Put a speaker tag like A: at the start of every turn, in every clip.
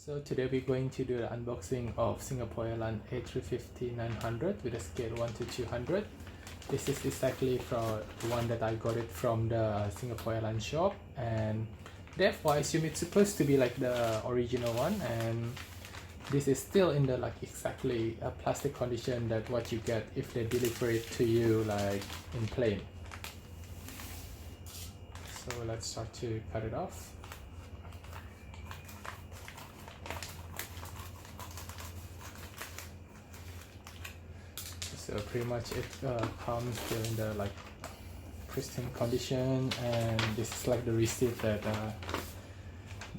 A: So today we're going to do the unboxing of Singapore Airlines A350-900 with a scale 1 to 200. This is exactly from the one that I got it from the Singapore Airlines shop, and therefore I assume it's supposed to be like the original one, and this is still in the like exactly a plastic condition that what you get if they deliver it to you like in plane. So let's start to cut it off. So pretty much it comes still in the like pristine condition, and this is like the receipt that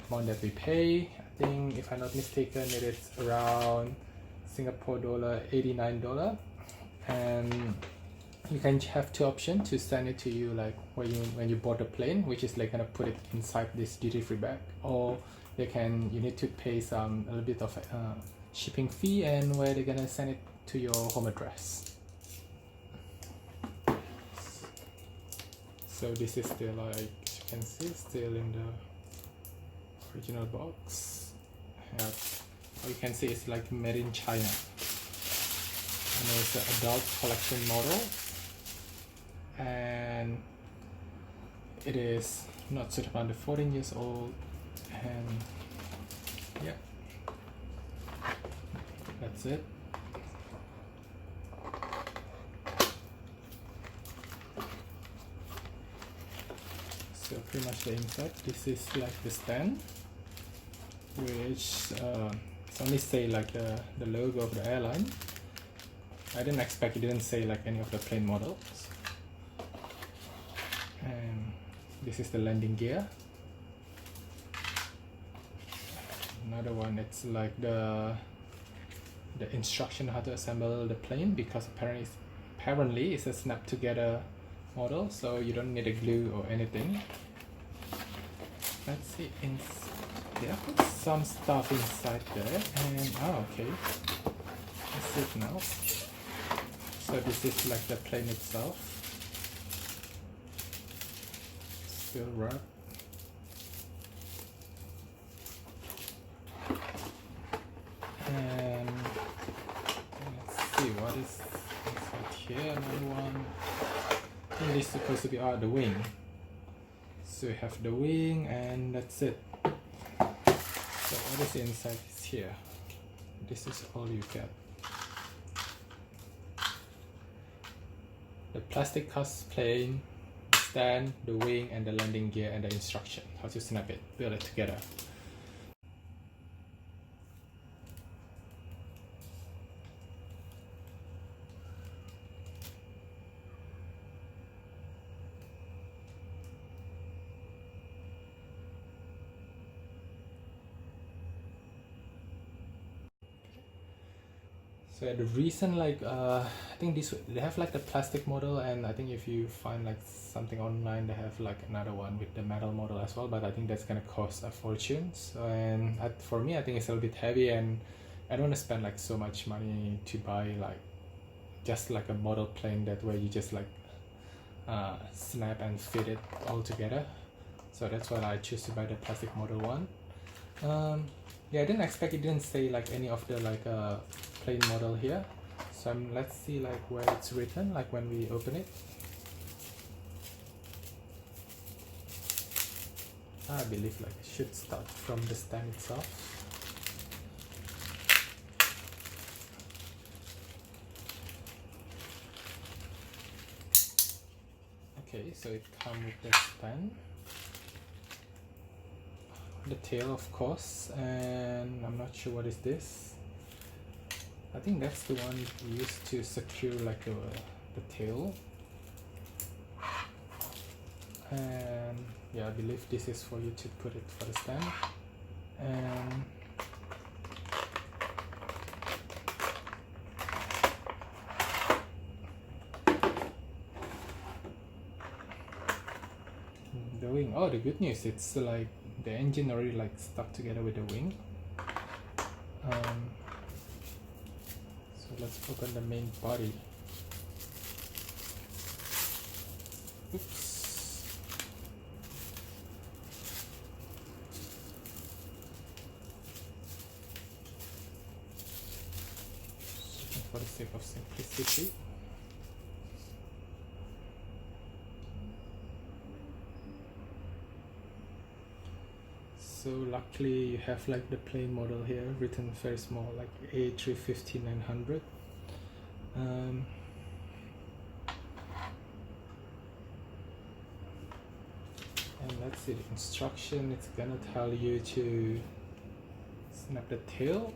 A: amount that we pay. I think if I'm not mistaken it is around Singapore dollar $89, and you can have two options to send it to you like when you board the plane, which is like gonna put it inside this duty-free bag, or you need to pay a little bit of shipping fee, and where they're gonna send it to your home address. So this is still, like as you can see, still in the original box. Or you can see it's like made in China, and it's an adult collection model, and it is not suitable under 14 years old. And yeah, that's it. So pretty much the inside, this is like the stand, which it's only say like the logo of the airline. I didn't expect it didn't say like any of the plane models. And this is the landing gear. Another one, it's like the instruction how to assemble the plane, because apparently it's a snap together model, so you don't need a glue or anything. Let's see, they put some stuff inside there, and okay, I see it now. So this is like the plane itself, still wrapped. And let's see what is inside here. Another one. I think this is supposed to be the wing. So we have the wing, and that's it. So what is inside is here. This is all you get. The plastic cast plane, the stand, the wing, and the landing gear, and the instruction how to snap it, build it together. So the reason, like I think they have like the plastic model, and I think if you find like something online they have like another one with the metal model as well, but I think that's gonna cost a fortune. So, and for me I think it's a little bit heavy, and I don't want to spend like so much money to buy like just like a model plane that where you just like snap and fit it all together. So that's why I choose to buy the plastic model one. Yeah, I didn't expect it didn't say like any of the like plane model here. So let's see like where it's written, like when we open it. I believe like it should start from the stand itself. Okay, so it comes with the stand, the tail of course, and I'm not sure what is this. I think that's the one used to secure like the tail, and yeah, I believe this is for you to put it for the stand. And the wing, the good news, it's like the engine already like stuck together with the wing. So let's open the main body. Oops. sake of simplicity. So luckily you have like the plain model here written very small, like A350 900. And let's see the instruction. It's gonna tell you to snap the tail.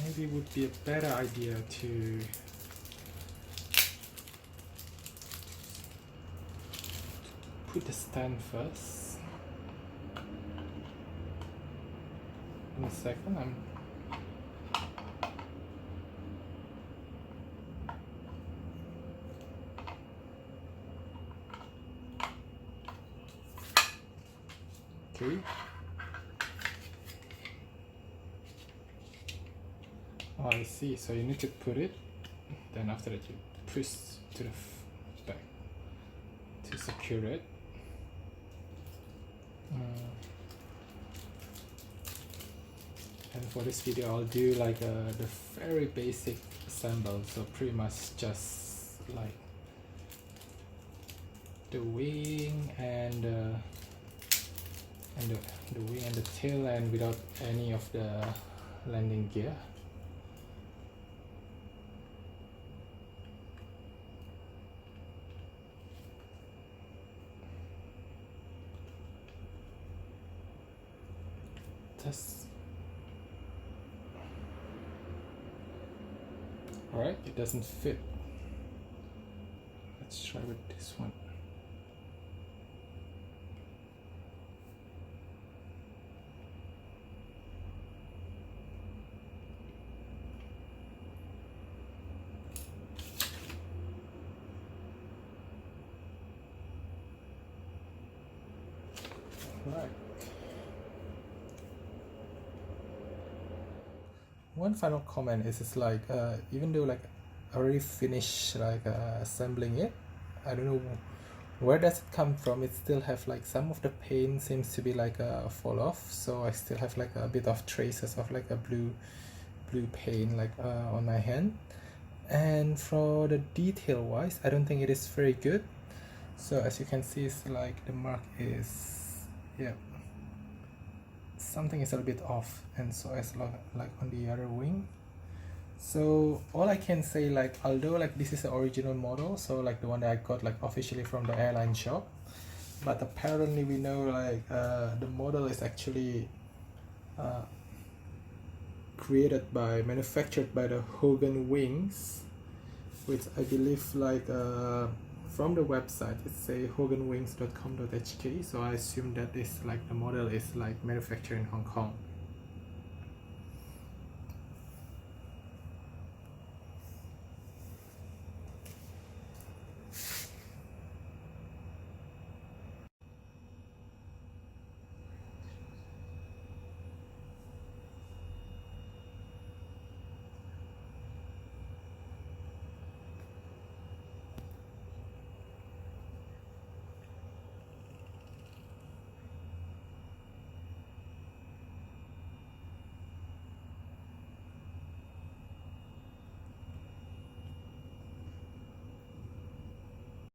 A: Maybe it would be a better idea to put the stand first. In a second, okay. Oh, I see. So you need to put it, then after that you push to the back to secure it. And for this video I'll do like the very basic assemble, so pretty much just like the wing and the wing and the tail, and without any of the landing gear. Alright, it doesn't fit. Let's try with this one. Right. One final comment is it's like even though like I already finished like assembling it, I don't know where does it come from. It still have like some of the paint seems to be like fall off, so I still have like a bit of traces of like a blue paint like on my hand. And for the detail wise, I don't think it is very good. So as you can see, it's like the mark is, yeah, something is a little bit off, and so as like on the other wing. So all I can say, like, although like this is the original model, so like the one that I got like officially from the airline shop, but apparently we know like the model is actually manufactured by the Hogan Wings, which I believe like from the website it say hoganwings.com.hk, so I assume that is like the model is like manufactured in Hong Kong.